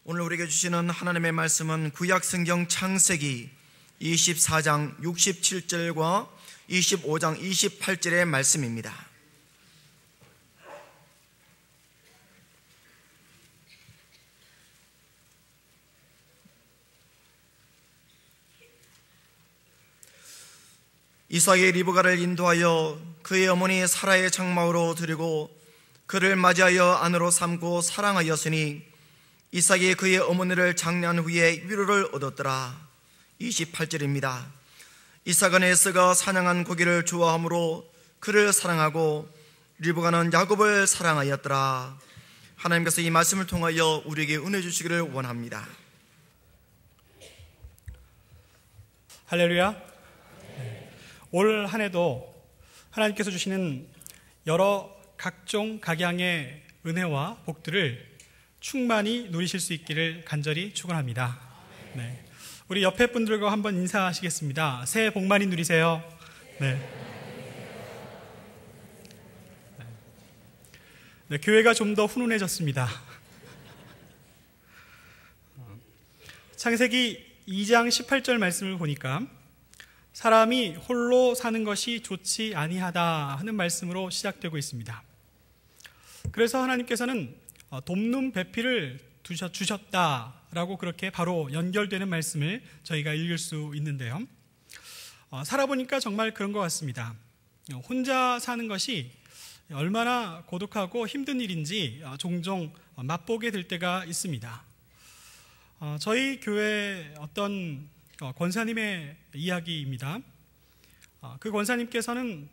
오늘 우리에게 주시는 하나님의 말씀은 구약성경 창세기 24장 67절과 25장 28절의 말씀입니다. 이삭이 리브가를 인도하여 그의 어머니 사라의 장막으로 들이고 그를 맞이하여 아내로 삼고 사랑하였으니 이삭이 그의 어머니를 장례한 후에 위로를 얻었더라. 28절입니다. 이삭은 에서가 사냥한 고기를 좋아하므로 그를 사랑하고 리브가는 야곱을 사랑하였더라. 하나님께서 이 말씀을 통하여 우리에게 은혜 주시기를 원합니다. 할렐루야. 올 한 해도 하나님께서 주시는 여러 각종 각양의 은혜와 복들을 충만히 누리실 수 있기를 간절히 축원합니다. 네. 우리 옆에 분들과 한번 인사하시겠습니다. 새해 복 많이 누리세요. 네. 네, 교회가 좀 더 훈훈해졌습니다. 창세기 2장 18절 말씀을 보니까 사람이 홀로 사는 것이 좋지 아니하다 하는 말씀으로 시작되고 있습니다. 그래서 하나님께서는 돕는 배필을 주셨다라고 그렇게 바로 연결되는 말씀을 저희가 읽을 수 있는데요. 살아보니까 정말 그런 것 같습니다. 혼자 사는 것이 얼마나 고독하고 힘든 일인지 종종 맛보게 될 때가 있습니다. 저희 교회 어떤 권사님의 이야기입니다. 그 권사님께서는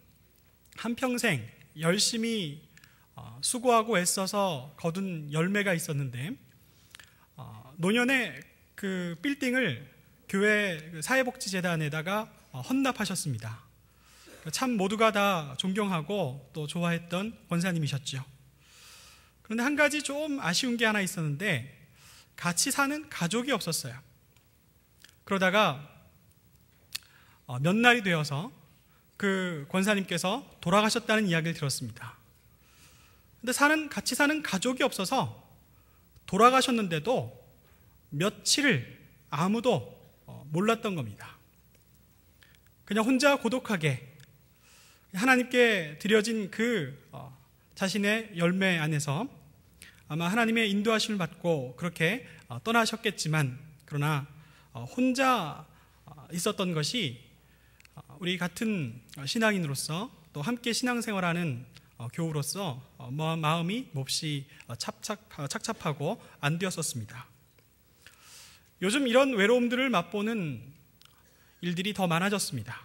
한평생 열심히 수고하고 애써서 거둔 열매가 있었는데 노년에 그 빌딩을 교회 사회복지재단에다가 헌납하셨습니다. 참 모두가 다 존경하고 또 좋아했던 권사님이셨죠. 그런데 한 가지 좀 아쉬운 게 하나 있었는데 같이 사는 가족이 없었어요. 그러다가 몇 날이 되어서 그 권사님께서 돌아가셨다는 이야기를 들었습니다. 근데 같이 사는 가족이 없어서 돌아가셨는데도 며칠을 아무도 몰랐던 겁니다. 그냥 혼자 고독하게 하나님께 드려진 그 자신의 열매 안에서 아마 하나님의 인도하심을 받고 그렇게 떠나셨겠지만 그러나 혼자 있었던 것이 우리 같은 신앙인으로서 또 함께 신앙생활하는 교우로서 마음이 몹시 착잡하고 안 되었었습니다. 요즘 이런 외로움들을 맛보는 일들이 더 많아졌습니다.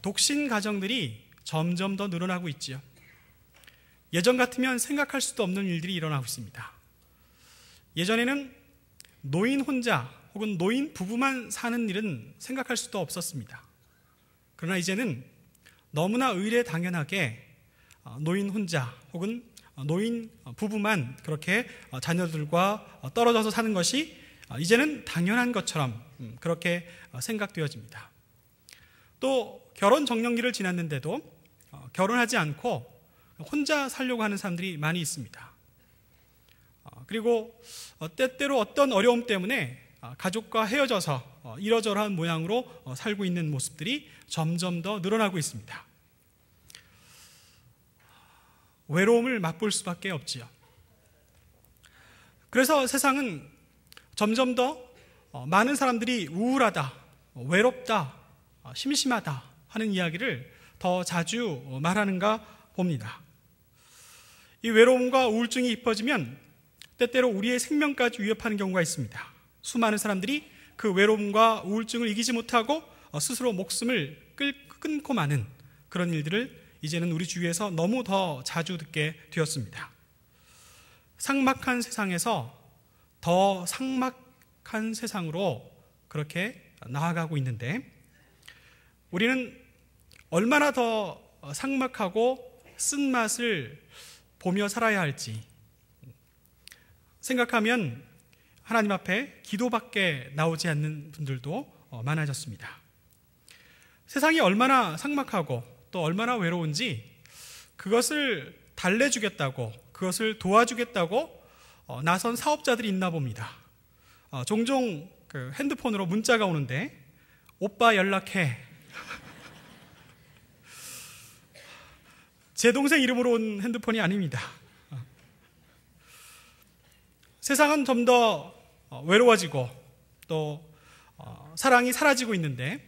독신 가정들이 점점 더 늘어나고 있지요. 예전 같으면 생각할 수도 없는 일들이 일어나고 있습니다. 예전에는 노인 혼자 혹은 노인 부부만 사는 일은 생각할 수도 없었습니다. 그러나 이제는 너무나 의례당연하게 노인 혼자 혹은 노인 부부만 그렇게 자녀들과 떨어져서 사는 것이 이제는 당연한 것처럼 그렇게 생각되어집니다. 또 결혼 정년기를 지났는데도 결혼하지 않고 혼자 살려고 하는 사람들이 많이 있습니다. 그리고 때때로 어떤 어려움 때문에 가족과 헤어져서 이러저러한 모양으로 살고 있는 모습들이 점점 더 늘어나고 있습니다. 외로움을 맛볼 수밖에 없지요. 그래서 세상은 점점 더 많은 사람들이 우울하다, 외롭다, 심심하다 하는 이야기를 더 자주 말하는가 봅니다. 이 외로움과 우울증이 깊어지면 때때로 우리의 생명까지 위협하는 경우가 있습니다. 수많은 사람들이 그 외로움과 우울증을 이기지 못하고 스스로 목숨을 끊고 마는 그런 일들을 이제는 우리 주위에서 너무 더 자주 듣게 되었습니다. 삭막한 세상에서 더 삭막한 세상으로 그렇게 나아가고 있는데 우리는 얼마나 더 삭막하고 쓴맛을 보며 살아야 할지 생각하면 하나님 앞에 기도밖에 나오지 않는 분들도 많아졌습니다. 세상이 얼마나 삭막하고 또 얼마나 외로운지 그것을 달래주겠다고 그것을 도와주겠다고 나선 사업자들이 있나 봅니다. 종종 그 핸드폰으로 문자가 오는데 오빠 연락해. 제 동생 이름으로 온 핸드폰이 아닙니다. 세상은 좀 더 외로워지고 또 사랑이 사라지고 있는데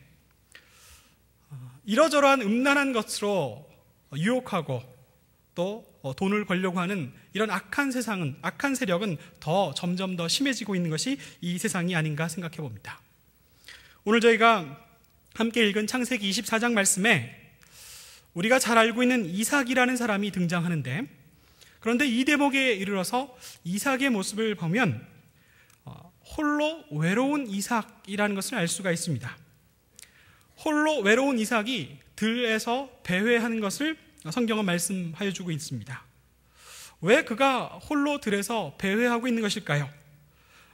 이러저러한 음란한 것으로 유혹하고 또 돈을 벌려고 하는 이런 악한 세력은 점점 더 심해지고 있는 것이 이 세상이 아닌가 생각해 봅니다. 오늘 저희가 함께 읽은 창세기 24장 말씀에 우리가 잘 알고 있는 이삭이라는 사람이 등장하는데, 그런데 이 대목에 이르러서 이삭의 모습을 보면 홀로 외로운 이삭이라는 것을 알 수가 있습니다. 홀로 외로운 이삭이 들에서 배회하는 것을 성경은 말씀하여 주고 있습니다. 왜 그가 홀로 들에서 배회하고 있는 것일까요?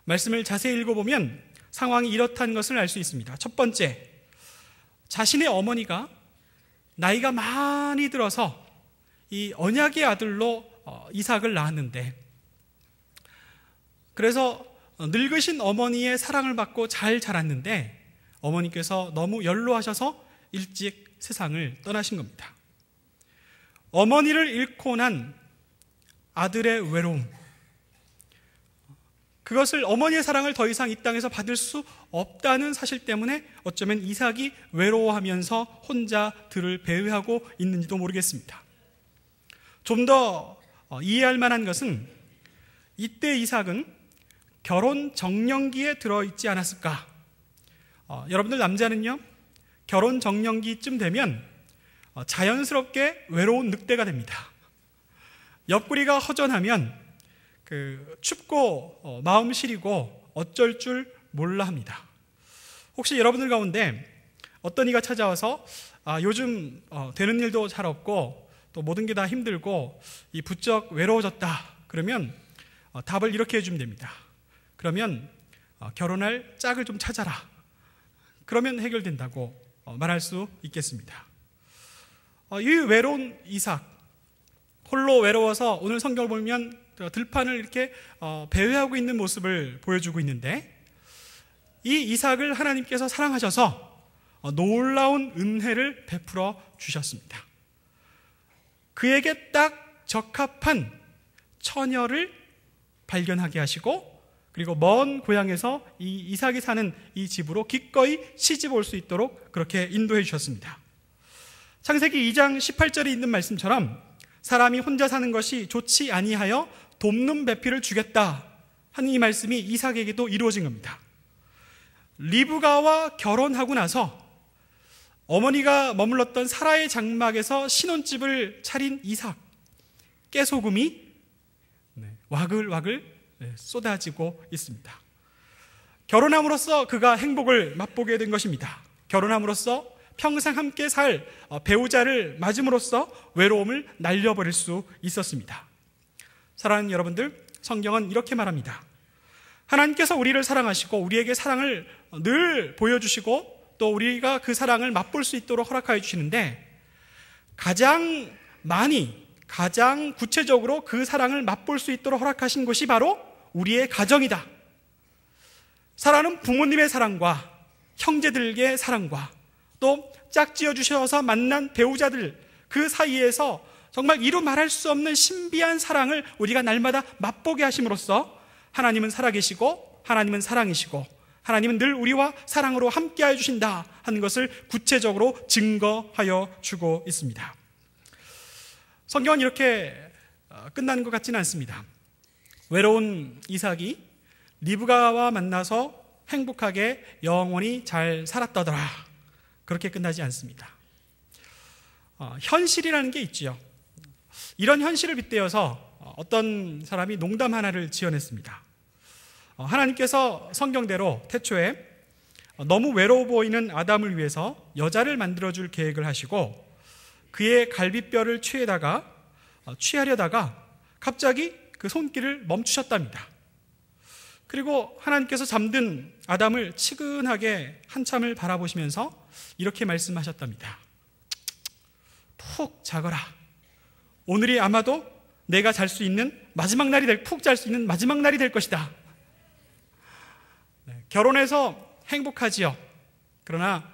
말씀을 자세히 읽어보면 상황이 이렇다는 것을 알 수 있습니다. 첫 번째, 자신의 어머니가 나이가 많이 들어서 이 언약의 아들로 이삭을 낳았는데, 그래서 늙으신 어머니의 사랑을 받고 잘 자랐는데 어머니께서 너무 연로하셔서 일찍 세상을 떠나신 겁니다. 어머니를 잃고 난 아들의 외로움, 그것을 어머니의 사랑을 더 이상 이 땅에서 받을 수 없다는 사실 때문에 어쩌면 이삭이 외로워하면서 혼자 들을 배회하고 있는지도 모르겠습니다. 좀 더 이해할 만한 것은 이때 이삭은 결혼 정년기에 들어있지 않았을까? 여러분들 남자는요, 결혼 정년기쯤 되면 자연스럽게 외로운 늑대가 됩니다. 옆구리가 허전하면 춥고 마음 시리고 어쩔 줄 몰라 합니다. 혹시 여러분들 가운데 어떤 이가 찾아와서 요즘 되는 일도 잘 없고 또 모든 게 다 힘들고 부쩍 외로워졌다 그러면 답을 이렇게 해주면 됩니다. 그러면 결혼할 짝을 좀 찾아라. 그러면 해결된다고 말할 수 있겠습니다. 이 외로운 이삭, 홀로 외로워서 오늘 성경을 보면 들판을 이렇게 배회하고 있는 모습을 보여주고 있는데, 이 이삭을 하나님께서 사랑하셔서 놀라운 은혜를 베풀어 주셨습니다. 그에게 딱 적합한 처녀를 발견하게 하시고, 그리고 먼 고향에서 이 이삭이 사는 이 집으로 기꺼이 시집 올 수 있도록 그렇게 인도해 주셨습니다. 창세기 2장 18절에 있는 말씀처럼 사람이 혼자 사는 것이 좋지 아니하여 돕는 배필을 주겠다 하는 이 말씀이 이삭에게도 이루어진 겁니다. 리브가와 결혼하고 나서 어머니가 머물렀던 사라의 장막에서 신혼집을 차린 이삭, 깨소금이 와글와글 쏟아지고 있습니다. 결혼함으로써 그가 행복을 맛보게 된 것입니다. 결혼함으로써 평생 함께 살 배우자를 맞음으로써 외로움을 날려버릴 수 있었습니다. 사랑하는 여러분들, 성경은 이렇게 말합니다. 하나님께서 우리를 사랑하시고 우리에게 사랑을 늘 보여주시고 또 우리가 그 사랑을 맛볼 수 있도록 허락하여 주시는데, 가장 많이, 가장 구체적으로 그 사랑을 맛볼 수 있도록 허락하신 것이 바로 우리의 가정이다. 사랑은 부모님의 사랑과 형제들의 사랑과 또 짝지어 주셔서 만난 배우자들, 그 사이에서 정말 이루 말할 수 없는 신비한 사랑을 우리가 날마다 맛보게 하심으로써 하나님은 살아계시고 하나님은 사랑이시고 하나님은 늘 우리와 사랑으로 함께하여 주신다 하는 것을 구체적으로 증거하여 주고 있습니다. 성경은 이렇게 끝나는 것 같지는 않습니다. 외로운 이삭이 리브가와 만나서 행복하게 영원히 잘 살았다더라, 그렇게 끝나지 않습니다. 현실이라는 게 있지요. 이런 현실을 빗대어서 어떤 사람이 농담 하나를 지어냈습니다. 하나님께서 성경대로 태초에 너무 외로워 보이는 아담을 위해서 여자를 만들어줄 계획을 하시고 그의 갈비뼈를 취하려다가 갑자기 그 손길을 멈추셨답니다. 그리고 하나님께서 잠든 아담을 치근하게 한참을 바라보시면서 이렇게 말씀하셨답니다. 푹 자거라. 오늘이 아마도 내가 잘 수 있는 마지막 날이 푹 잘 수 있는 마지막 날이 될 것이다. 결혼해서 행복하지요. 그러나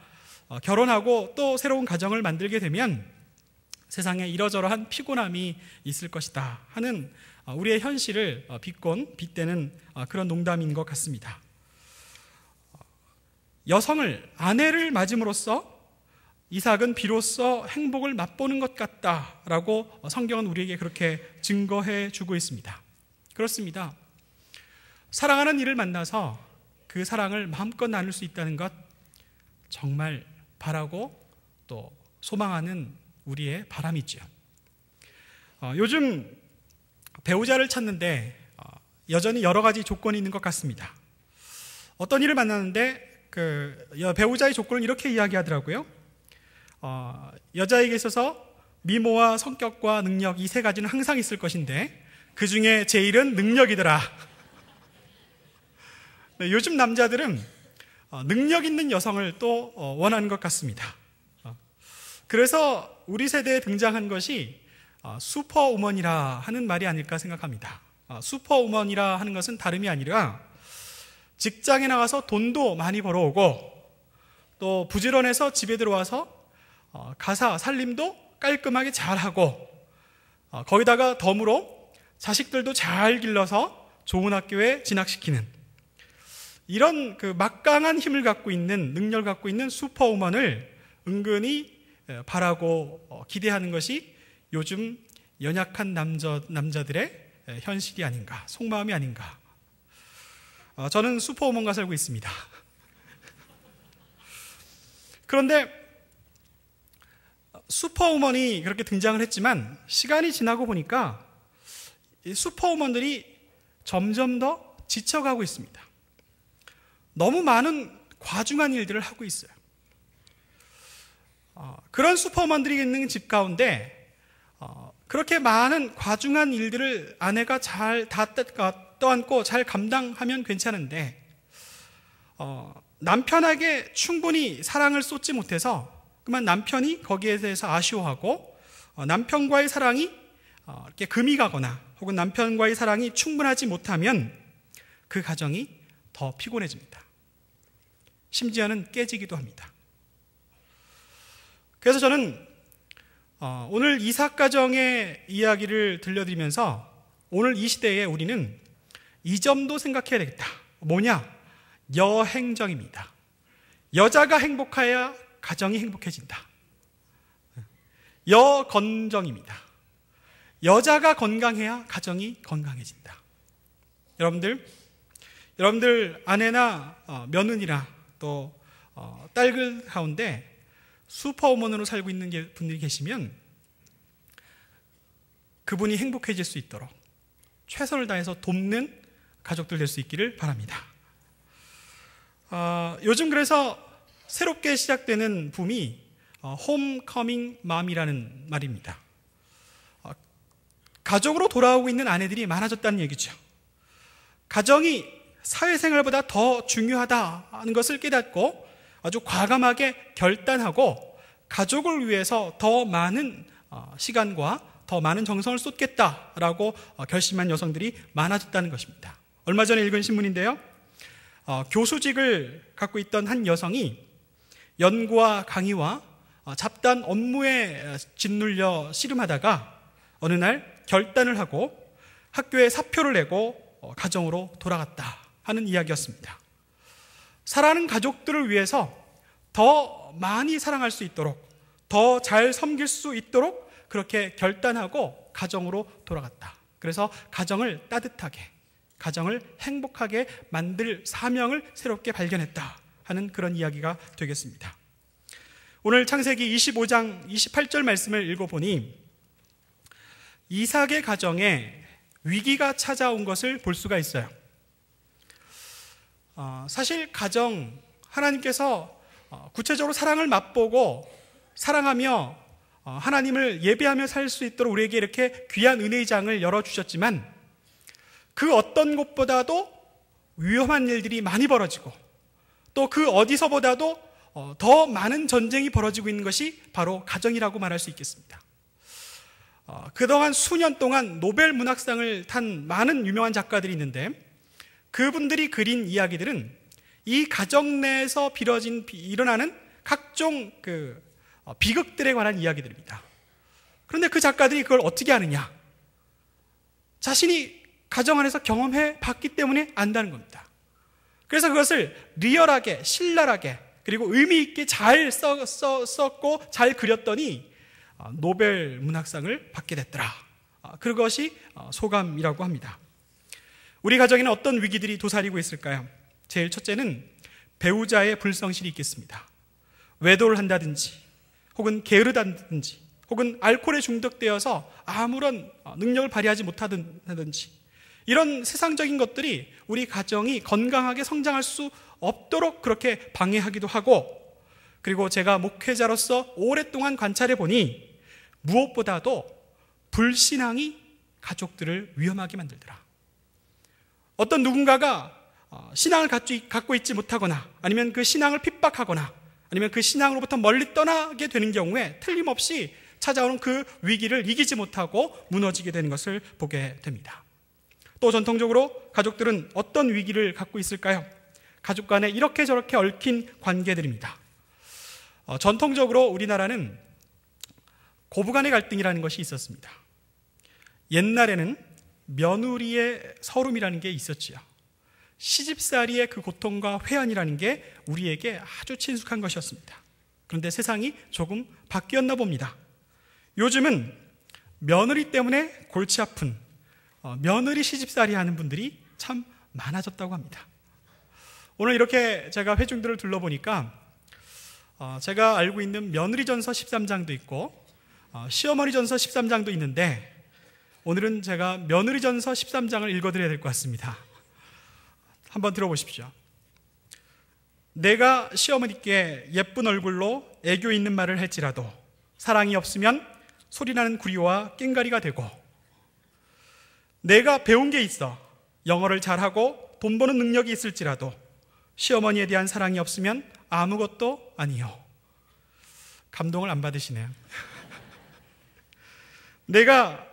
결혼하고 또 새로운 가정을 만들게 되면 세상에 이러저러한 피곤함이 있을 것이다 하는 우리의 현실을 빗대는 그런 농담인 것 같습니다. 여성을, 아내를 맞음으로써 이삭은 비로소 행복을 맛보는 것 같다라고 성경은 우리에게 그렇게 증거해 주고 있습니다. 그렇습니다. 사랑하는 이를 만나서 그 사랑을 마음껏 나눌 수 있다는 것, 정말 바라고 또 소망하는 우리의 바람이죠. 요즘 배우자를 찾는데 여전히 여러 가지 조건이 있는 것 같습니다. 어떤 이를 만나는데 그 배우자의 조건을 이렇게 이야기하더라고요. 여자에게 있어서 미모와 성격과 능력, 이 세 가지는 항상 있을 것인데 그 중에 제일은 능력이더라. 네, 요즘 남자들은 능력 있는 여성을 또 원하는 것 같습니다. 그래서 우리 세대에 등장한 것이 슈퍼우먼이라 하는 말이 아닐까 생각합니다. 슈퍼우먼이라 하는 것은 다름이 아니라 직장에 나가서 돈도 많이 벌어오고 또 부지런해서 집에 들어와서 가사 살림도 깔끔하게 잘하고 거기다가 덤으로 자식들도 잘 길러서 좋은 학교에 진학시키는 이런 그 막강한 힘을 갖고 있는, 능력을 갖고 있는 슈퍼우먼을 은근히 바라고 기대하는 것이 요즘 연약한 남자들의 현실이 아닌가, 속마음이 아닌가. 저는 슈퍼우먼과 살고 있습니다. 그런데 슈퍼우먼이 그렇게 등장을 했지만 시간이 지나고 보니까 이 슈퍼우먼들이 점점 더 지쳐가고 있습니다. 너무 많은 과중한 일들을 하고 있어요. 그런 슈퍼우먼들이 있는 집 가운데 그렇게 많은 과중한 일들을 아내가 잘 다 떠안고 잘 감당하면 괜찮은데 남편에게 충분히 사랑을 쏟지 못해서 그만 남편이 거기에 대해서 아쉬워하고 남편과의 사랑이 이렇게 금이 가거나 혹은 남편과의 사랑이 충분하지 못하면 그 가정이 더 피곤해집니다. 심지어는 깨지기도 합니다. 그래서 저는 오늘 이삭 가정의 이야기를 들려드리면서 오늘 이 시대에 우리는 이 점도 생각해야 되겠다. 뭐냐? 여행정입니다. 여자가 행복해야 가정이 행복해진다. 여건정입니다. 여자가 건강해야 가정이 건강해진다. 여러분들 아내나 며느리나 또 딸들 가운데 슈퍼우먼으로 살고 있는 분들이 계시면 그분이 행복해질 수 있도록 최선을 다해서 돕는 가족들 될 수 있기를 바랍니다. 요즘 그래서 새롭게 시작되는 붐이 홈커밍 맘이라는 말입니다. 가족으로 돌아오고 있는 아내들이 많아졌다는 얘기죠. 가정이 사회생활보다 더 중요하다는 것을 깨닫고 아주 과감하게 결단하고 가족을 위해서 더 많은 시간과 더 많은 정성을 쏟겠다라고 결심한 여성들이 많아졌다는 것입니다. 얼마 전에 읽은 신문인데요. 교수직을 갖고 있던 한 여성이 연구와 강의와 잡다한 업무에 짓눌려 씨름하다가 어느 날 결단을 하고 학교에 사표를 내고 가정으로 돌아갔다 하는 이야기였습니다. 사랑하는 가족들을 위해서 더 많이 사랑할 수 있도록 더 잘 섬길 수 있도록 그렇게 결단하고 가정으로 돌아갔다. 그래서 가정을 따뜻하게, 가정을 행복하게 만들 사명을 새롭게 발견했다 하는 그런 이야기가 되겠습니다. 오늘 창세기 25장 28절 말씀을 읽어보니 이삭의 가정에 위기가 찾아온 것을 볼 수가 있어요. 사실 가정, 하나님께서 구체적으로 사랑을 맛보고 사랑하며 하나님을 예배하며 살 수 있도록 우리에게 이렇게 귀한 은혜의 장을 열어주셨지만 그 어떤 곳보다도 위험한 일들이 많이 벌어지고 또 그 어디서보다도 더 많은 전쟁이 벌어지고 있는 것이 바로 가정이라고 말할 수 있겠습니다. 그동안 수년 동안 노벨 문학상을 탄 많은 유명한 작가들이 있는데 그분들이 그린 이야기들은 이 가정 내에서 일어나는 각종 비극들에 관한 이야기들입니다. 그런데 그 작가들이 그걸 어떻게 아느냐? 자신이 가정 안에서 경험해 봤기 때문에 안다는 겁니다. 그래서 그것을 리얼하게, 신랄하게, 그리고 의미 있게 잘 썼고 잘 그렸더니 노벨 문학상을 받게 됐더라. 그것이 소감이라고 합니다. 우리 가정에는 어떤 위기들이 도사리고 있을까요? 제일 첫째는 배우자의 불성실이 있겠습니다. 외도를 한다든지, 혹은 게으르다든지, 혹은 알코올에 중독되어서 아무런 능력을 발휘하지 못하든지, 이런 세상적인 것들이 우리 가정이 건강하게 성장할 수 없도록 그렇게 방해하기도 하고, 그리고 제가 목회자로서 오랫동안 관찰해 보니 무엇보다도 불신앙이 가족들을 위험하게 만들더라. 어떤 누군가가 신앙을 갖고 있지 못하거나, 아니면 그 신앙을 핍박하거나, 아니면 그 신앙으로부터 멀리 떠나게 되는 경우에 틀림없이 찾아오는 그 위기를 이기지 못하고 무너지게 되는 것을 보게 됩니다. 또 전통적으로 가족들은 어떤 위기를 갖고 있을까요? 가족 간에 이렇게 저렇게 얽힌 관계들입니다. 전통적으로 우리나라는 고부간의 갈등이라는 것이 있었습니다. 옛날에는 며느리의 서름이라는 게 있었지요. 시집살이의 그 고통과 회한이라는 게 우리에게 아주 친숙한 것이었습니다. 그런데 세상이 조금 바뀌었나 봅니다. 요즘은 며느리 때문에 골치 아픈 며느리 시집살이 하는 분들이 참 많아졌다고 합니다. 오늘 이렇게 제가 회중들을 둘러보니까 제가 알고 있는 며느리전서 13장도 있고 시어머니전서 13장도 있는데, 오늘은 제가 며느리전서 13장을 읽어드려야 될 것 같습니다. 한번 들어보십시오. 내가 시어머니께 예쁜 얼굴로 애교 있는 말을 할지라도 사랑이 없으면 소리나는 구리와 깽가리가 되고, 내가 배운 게 있어 영어를 잘하고 돈 버는 능력이 있을지라도 시어머니에 대한 사랑이 없으면 아무것도 아니요. 감동을 안 받으시네요.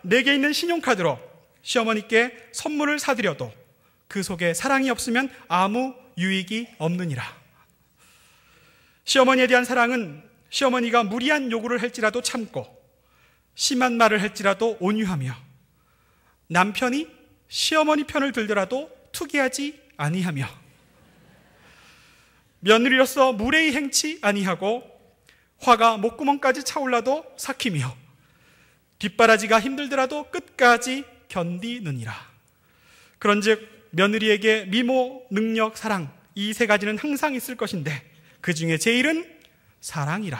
내게 있는 신용카드로 시어머니께 선물을 사드려도 그 속에 사랑이 없으면 아무 유익이 없느니라. 시어머니에 대한 사랑은 시어머니가 무리한 요구를 할지라도 참고 심한 말을 할지라도 온유하며, 남편이 시어머니 편을 들더라도 투기하지 아니하며, 며느리로서 무례히 행치 아니하고 화가 목구멍까지 차올라도 삭히며 뒷바라지가 힘들더라도 끝까지 견디느니라. 그런즉 며느리에게 미모, 능력, 사랑, 이 세 가지는 항상 있을 것인데 그 중에 제일은 사랑이라.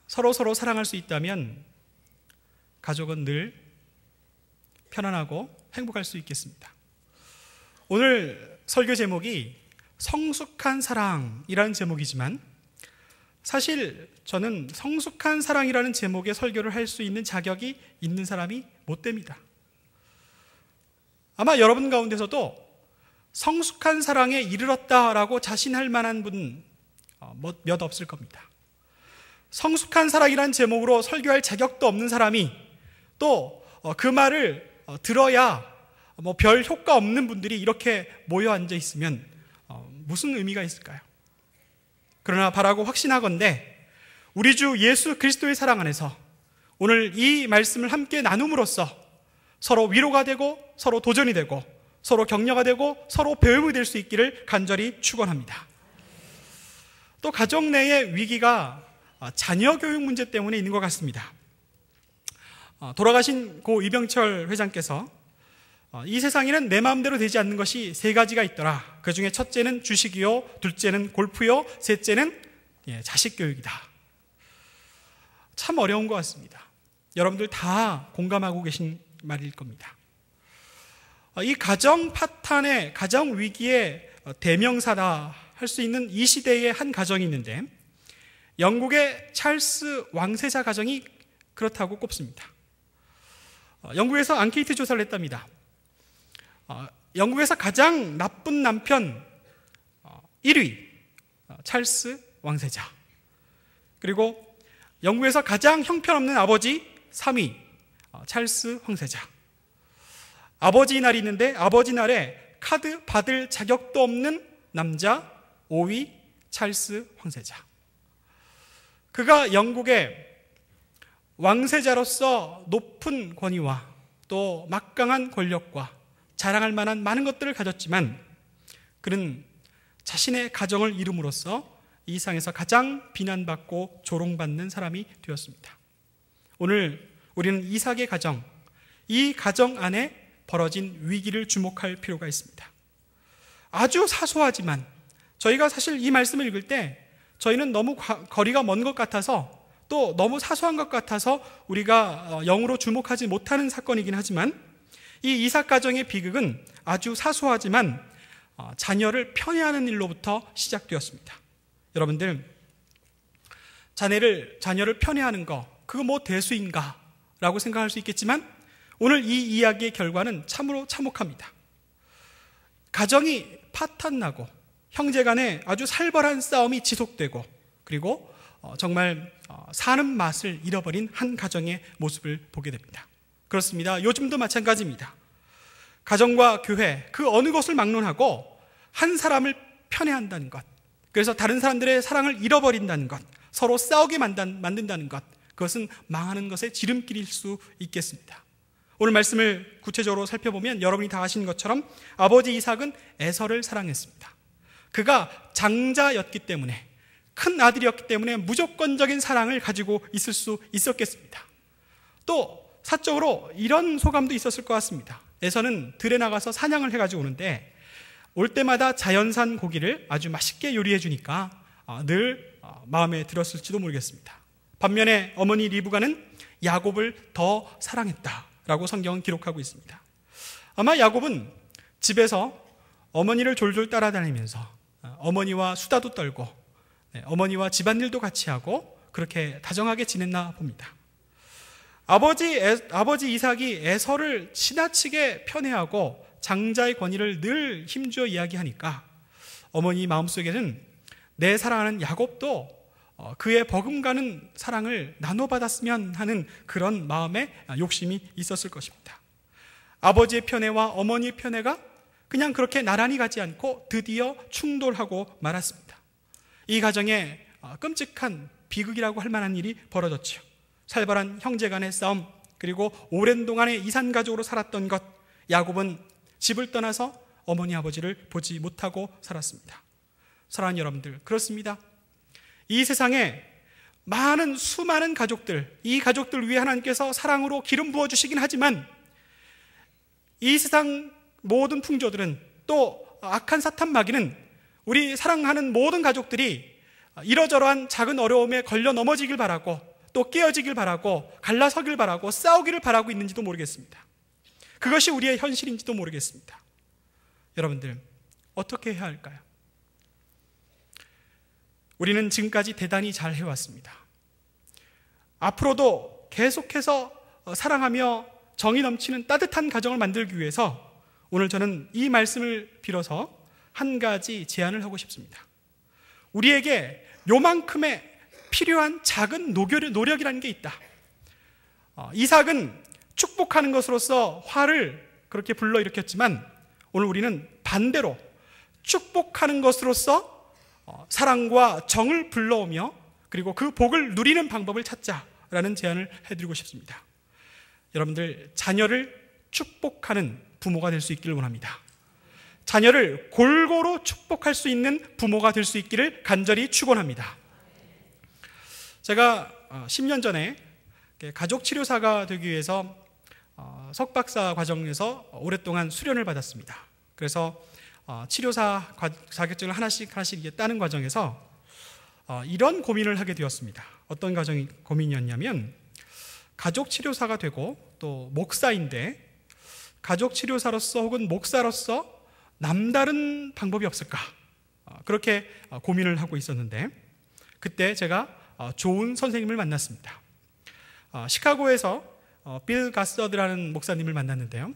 서로 사랑할 수 있다면 가족은 늘 편안하고 행복할 수 있겠습니다. 오늘 설교 제목이 성숙한 사랑이라는 제목이지만, 사실 저는 성숙한 사랑이라는 제목의 설교를 할 수 있는 자격이 있는 사람이 못 됩니다. 아마 여러분 가운데서도 성숙한 사랑에 이르렀다라고 자신할 만한 분 몇 없을 겁니다. 성숙한 사랑이라는 제목으로 설교할 자격도 없는 사람이 또 그 말을 들어야 별 효과 없는 분들이 이렇게 모여 앉아 있으면 무슨 의미가 있을까요? 그러나 바라고 확신하건대 우리 주 예수 그리스도의 사랑 안에서 오늘 이 말씀을 함께 나눔으로써 서로 위로가 되고 서로 도전이 되고 서로 격려가 되고 서로 배움이 될 수 있기를 간절히 축원합니다. 또 가정 내의 위기가 자녀 교육 문제 때문에 있는 것 같습니다. 돌아가신 고 이병철 회장께서 이 세상에는 내 마음대로 되지 않는 것이 세 가지가 있더라. 그 중에 첫째는 주식이요, 둘째는 골프요, 셋째는 자식 교육이다. 참 어려운 것 같습니다. 여러분들 다 공감하고 계신 말일 겁니다. 이 가정 파탄의, 가정 위기의 대명사다 할 수 있는 이 시대의 한 가정이 있는데, 영국의 찰스 왕세자 가정이 그렇다고 꼽습니다. 영국에서 앙케이트 조사를 했답니다. 영국에서 가장 나쁜 남편 1위 찰스 왕세자, 그리고 영국에서 가장 형편없는 아버지 3위 찰스 황세자. 아버지 날이 있는데 아버지 날에 카드 받을 자격도 없는 남자 5위 찰스 황세자. 그가 영국의 왕세자로서 높은 권위와 또 막강한 권력과 자랑할 만한 많은 것들을 가졌지만 그는 자신의 가정을 이룸으로써 이 세상에서 가장 비난받고 조롱받는 사람이 되었습니다. 오늘 우리는 이삭의 가정, 이 가정 안에 벌어진 위기를 주목할 필요가 있습니다. 아주 사소하지만 저희가 사실 이 말씀을 읽을 때 저희는 너무 거리가 먼 것 같아서 또 너무 사소한 것 같아서 우리가 영으로 주목하지 못하는 사건이긴 하지만 이 이삭 가정의 비극은 아주 사소하지만 자녀를 편애하는 일로부터 시작되었습니다. 여러분들, 자녀를 편애하는 거 그거 뭐 대수인가 라고 생각할 수 있겠지만 오늘 이 이야기의 결과는 참으로 참혹합니다. 가정이 파탄나고 형제간에 아주 살벌한 싸움이 지속되고 그리고 정말 사는 맛을 잃어버린 한 가정의 모습을 보게 됩니다. 그렇습니다. 요즘도 마찬가지입니다. 가정과 교회 그 어느 것을 막론하고 한 사람을 편애한다는 것, 그래서 다른 사람들의 사랑을 잃어버린다는 것, 서로 싸우게 만든다는 것, 그것은 망하는 것의 지름길일 수 있겠습니다. 오늘 말씀을 구체적으로 살펴보면 여러분이 다 아시는 것처럼 아버지 이삭은 에서를 사랑했습니다. 그가 장자였기 때문에, 큰 아들이었기 때문에 무조건적인 사랑을 가지고 있을 수 있었겠습니다. 또 사적으로 이런 소감도 있었을 것 같습니다. 에서는 들에 나가서 사냥을 해가지고 오는데 올 때마다 자연산 고기를 아주 맛있게 요리해 주니까 늘 마음에 들었을지도 모르겠습니다. 반면에 어머니 리브가는 야곱을 더 사랑했다라고 성경은 기록하고 있습니다. 아마 야곱은 집에서 어머니를 졸졸 따라다니면서 어머니와 수다도 떨고 어머니와 집안일도 같이 하고 그렇게 다정하게 지냈나 봅니다. 아버지 이삭이 에서를 지나치게 편애하고 장자의 권위를 늘 힘주어 이야기하니까 어머니 마음속에는 내 사랑하는 야곱도 그의 버금가는 사랑을 나눠받았으면 하는 그런 마음의 욕심이 있었을 것입니다. 아버지의 편애와 어머니의 편애가 그냥 그렇게 나란히 가지 않고 드디어 충돌하고 말았습니다. 이 가정에 끔찍한 비극이라고 할 만한 일이 벌어졌죠. 살벌한 형제 간의 싸움, 그리고 오랜 동안의 이산가족으로 살았던 것, 야곱은 집을 떠나서 어머니 아버지를 보지 못하고 살았습니다. 사랑하는 여러분들, 그렇습니다. 이 세상에 수많은 가족들, 이 가족들 위해 하나님께서 사랑으로 기름 부어주시긴 하지만 이 세상 모든 풍조들은 또 악한 사탄 마귀는 우리 사랑하는 모든 가족들이 이러저러한 작은 어려움에 걸려 넘어지길 바라고 또 깨어지길 바라고 갈라서길 바라고 싸우기를 바라고 있는지도 모르겠습니다. 그것이 우리의 현실인지도 모르겠습니다. 여러분들, 어떻게 해야 할까요? 우리는 지금까지 대단히 잘 해왔습니다. 앞으로도 계속해서 사랑하며 정이 넘치는 따뜻한 가정을 만들기 위해서 오늘 저는 이 말씀을 빌어서 한 가지 제안을 하고 싶습니다. 우리에게 요만큼의 필요한 작은 노력이라는 게 있다. 이삭은 축복하는 것으로서 화를 그렇게 불러일으켰지만 오늘 우리는 반대로 축복하는 것으로서 사랑과 정을 불러오며 그리고 그 복을 누리는 방법을 찾자라는 제안을 해드리고 싶습니다. 여러분들, 자녀를 축복하는 부모가 될 수 있기를 원합니다. 자녀를 골고루 축복할 수 있는 부모가 될 수 있기를 간절히 축원합니다. 제가 10년 전에 가족치료사가 되기 위해서 석박사 과정에서 오랫동안 수련을 받았습니다. 그래서 치료사 자격증을 하나씩 따는 과정에서 이런 고민을 하게 되었습니다. 어떤 고민이었냐면, 가족치료사가 되고 또 목사인데 가족치료사로서 혹은 목사로서 남다른 방법이 없을까? 그렇게 고민을 하고 있었는데 그때 제가 좋은 선생님을 만났습니다. 시카고에서 빌 가서드라는 목사님을 만났는데요.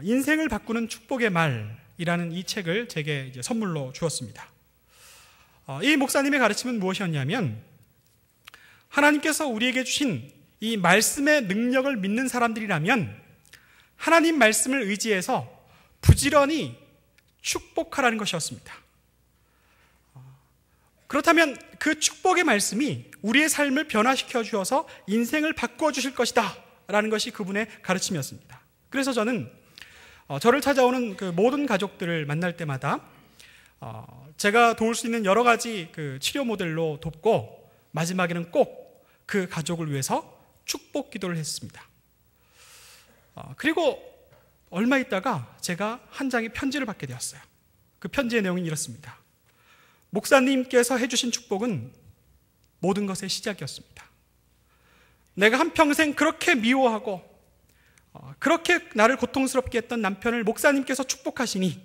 인생을 바꾸는 축복의 말이라는 이 책을 제게 선물로 주었습니다. 이 목사님의 가르침은 무엇이었냐면, 하나님께서 우리에게 주신 이 말씀의 능력을 믿는 사람들이라면 하나님 말씀을 의지해서 부지런히 축복하라는 것이었습니다. 그렇다면 그 축복의 말씀이 우리의 삶을 변화시켜 주어서 인생을 바꾸어 주실 것이다 라는 것이 그분의 가르침이었습니다. 그래서 저는 저를 찾아오는 그 모든 가족들을 만날 때마다 제가 도울 수 있는 여러 가지 그 치료 모델로 돕고 마지막에는 꼭 그 가족을 위해서 축복 기도를 했습니다. 그리고 얼마 있다가 제가 한 장의 편지를 받게 되었어요. 그 편지의 내용은 이렇습니다. 목사님께서 해주신 축복은 모든 것의 시작이었습니다. 내가 한평생 그렇게 미워하고 그렇게 나를 고통스럽게 했던 남편을 목사님께서 축복하시니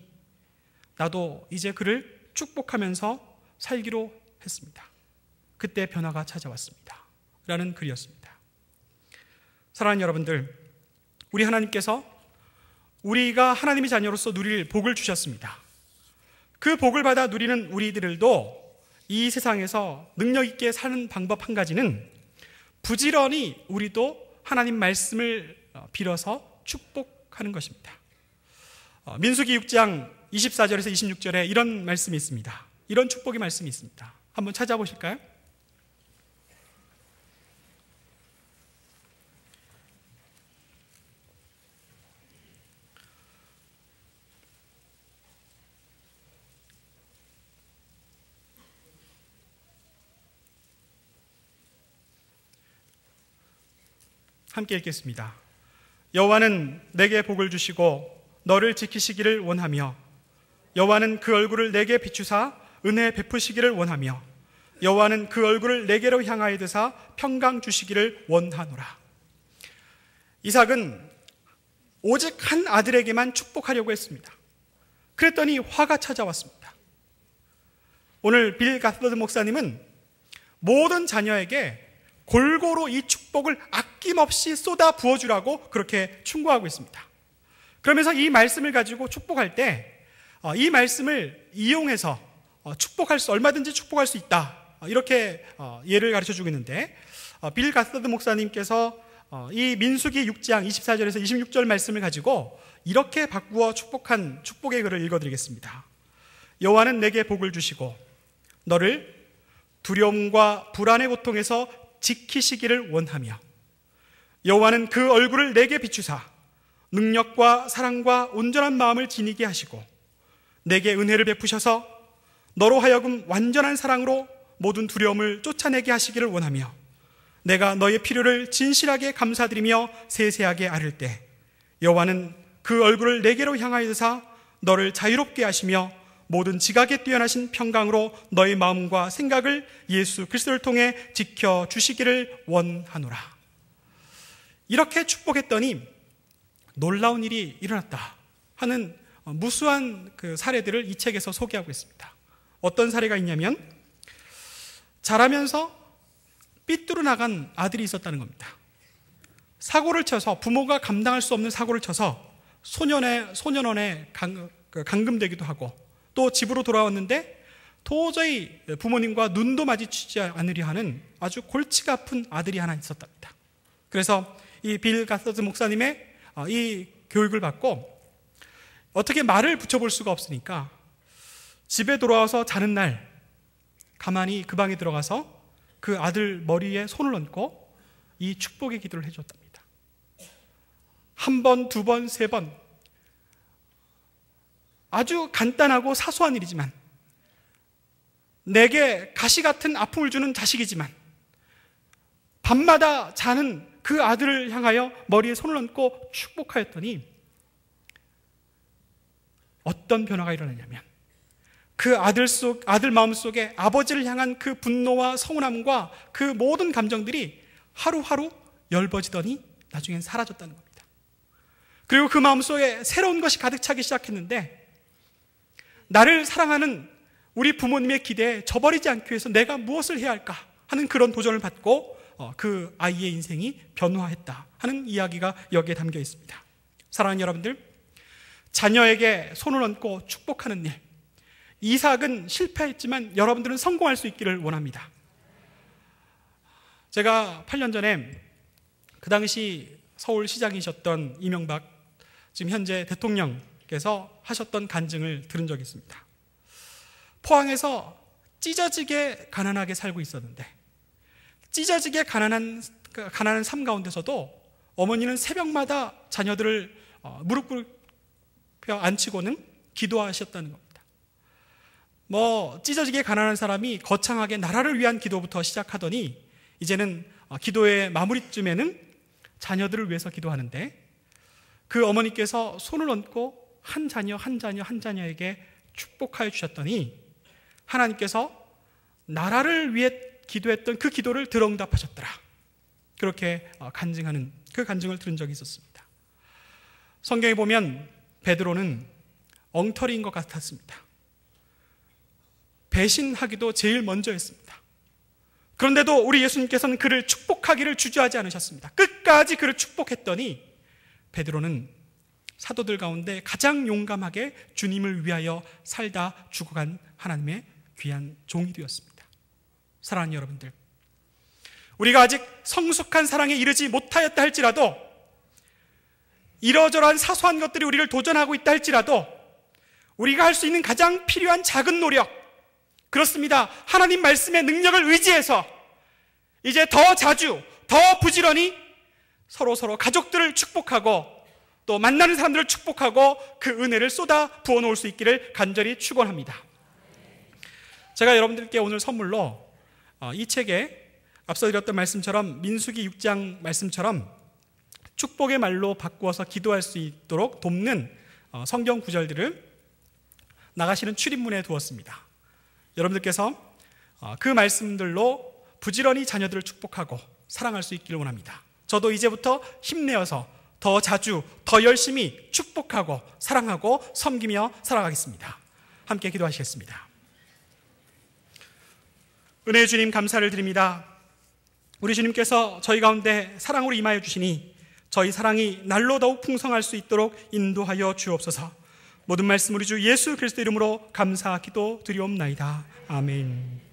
나도 이제 그를 축복하면서 살기로 했습니다. 그때 변화가 찾아왔습니다. 라는 글이었습니다. 사랑하는 여러분들, 우리 하나님께서 우리가 하나님의 자녀로서 누릴 복을 주셨습니다. 그 복을 받아 누리는 우리들도 이 세상에서 능력 있게 사는 방법 한 가지는 부지런히 우리도 하나님 말씀을 빌어서 축복하는 것입니다. 민수기 6장 24절에서 26절에 이런 말씀이 있습니다. 이런 축복의 말씀이 있습니다. 한번 찾아보실까요? 함께 읽겠습니다. 여호와는 내게 복을 주시고 너를 지키시기를 원하며 여호와는 그 얼굴을 내게 비추사 은혜 베푸시기를 원하며 여호와는 그 얼굴을 내게로 향하여 드사 평강 주시기를 원하노라. 이삭은 오직 한 아들에게만 축복하려고 했습니다. 그랬더니 화가 찾아왔습니다. 오늘 빌 가스버드 목사님은 모든 자녀에게 골고루 이 축복을 아낌없이 쏟아 부어주라고 그렇게 충고하고 있습니다. 그러면서 이 말씀을 가지고 축복할 때 이 말씀을 이용해서 얼마든지 축복할 수 있다, 이렇게 예를 가르쳐주고 있는데, 빌 가스버드 목사님께서 이 민수기 6장 24절에서 26절 말씀을 가지고 이렇게 바꾸어 축복한 축복의 글을 읽어드리겠습니다. 여호와는 내게 복을 주시고 너를 두려움과 불안의 고통에서 지키시기를 원하며 여호와는 그 얼굴을 내게 비추사 능력과 사랑과 온전한 마음을 지니게 하시고 내게 은혜를 베푸셔서 너로 하여금 완전한 사랑으로 모든 두려움을 쫓아내게 하시기를 원하며 내가 너의 필요를 진실하게 감사드리며 세세하게 아를 때 여호와는 그 얼굴을 내게로 향하여 드사 너를 자유롭게 하시며 모든 지각에 뛰어나신 평강으로 너의 마음과 생각을 예수 그리스도를 통해 지켜주시기를 원하노라. 이렇게 축복했더니 놀라운 일이 일어났다 하는 무수한 그 사례들을 이 책에서 소개하고 있습니다. 어떤 사례가 있냐면 자라면서 삐뚤어 나간 아들이 있었다는 겁니다. 사고를 쳐서, 부모가 감당할 수 없는 사고를 쳐서 소년원에 감금되기도 하고, 또 집으로 돌아왔는데 도저히 부모님과 눈도 마주치지 않으려 하는 아주 골치가 아픈 아들이 하나 있었답니다. 그래서 이 빌 가스버드 목사님의 이 교육을 받고 어떻게 말을 붙여볼 수가 없으니까 집에 돌아와서 자는 날 가만히 그 방에 들어가서 그 아들 머리에 손을 얹고 이 축복의 기도를 해줬답니다. 한 번, 두 번, 세 번, 아주 간단하고 사소한 일이지만, 내게 가시 같은 아픔을 주는 자식이지만 밤마다 자는 그 아들을 향하여 머리에 손을 얹고 축복하였더니 어떤 변화가 일어나냐면 그 아들 마음 속에 아버지를 향한 그 분노와 서운함과 그 모든 감정들이 하루하루 엷어지더니 나중엔 사라졌다는 겁니다. 그리고 그 마음 속에 새로운 것이 가득 차기 시작했는데, 나를 사랑하는 우리 부모님의 기대에 저버리지 않기 위해서 내가 무엇을 해야 할까 하는 그런 도전을 받고 그 아이의 인생이 변화했다 하는 이야기가 여기에 담겨 있습니다. 사랑하는 여러분들, 자녀에게 손을 얹고 축복하는 일, 이삭은 실패했지만 여러분들은 성공할 수 있기를 원합니다. 제가 8년 전에 그 당시 서울시장이셨던 이명박 지금 현재 대통령께서 하셨던 간증을 들은 적이 있습니다. 포항에서 찢어지게 가난하게 살고 있었는데 찢어지게 가난한 삶 가운데서도 어머니는 새벽마다 자녀들을 무릎 꿇혀 앉히고는 기도하셨다는 겁니다. 찢어지게 가난한 사람이 거창하게 나라를 위한 기도부터 시작하더니 이제는 기도의 마무리쯤에는 자녀들을 위해서 기도하는데 그 어머니께서 손을 얹고 한 자녀에게 축복하여 주셨더니 하나님께서 나라를 위해 기도했던 그 기도를 들응답하셨더라. 그렇게 간증하는 그 간증을 들은 적이 있었습니다. 성경에 보면 베드로는 엉터리인 것 같았습니다. 배신하기도 제일 먼저 했습니다. 그런데도 우리 예수님께서는 그를 축복하기를 주저하지 않으셨습니다. 끝까지 그를 축복했더니 베드로는 사도들 가운데 가장 용감하게 주님을 위하여 살다 죽어간 하나님의 귀한 종이 되었습니다. 사랑하는 여러분들, 우리가 아직 성숙한 사랑에 이르지 못하였다 할지라도, 이러저러한 사소한 것들이 우리를 도전하고 있다 할지라도 우리가 할 수 있는 가장 필요한 작은 노력, 그렇습니다. 하나님 말씀의 능력을 의지해서 이제 더 자주, 더 부지런히 서로 가족들을 축복하고 또 만나는 사람들을 축복하고 그 은혜를 쏟아 부어놓을 수 있기를 간절히 축원합니다. 제가 여러분들께 오늘 선물로 이 책에 앞서 드렸던 말씀처럼 민수기 6장 말씀처럼 축복의 말로 바꾸어서 기도할 수 있도록 돕는 성경 구절들을 나가시는 출입문에 두었습니다. 여러분들께서 그 말씀들로 부지런히 자녀들을 축복하고 사랑할 수 있기를 원합니다. 저도 이제부터 힘내어서 더 자주, 더 열심히 축복하고 사랑하고 섬기며 살아가겠습니다. 함께 기도하시겠습니다. 은혜의 주님, 감사를 드립니다. 우리 주님께서 저희 가운데 사랑으로 임하여 주시니 저희 사랑이 날로 더욱 풍성할 수 있도록 인도하여 주옵소서. 모든 말씀 우리 주 예수 그리스도 이름으로 감사 기도 드리옵나이다. 아멘.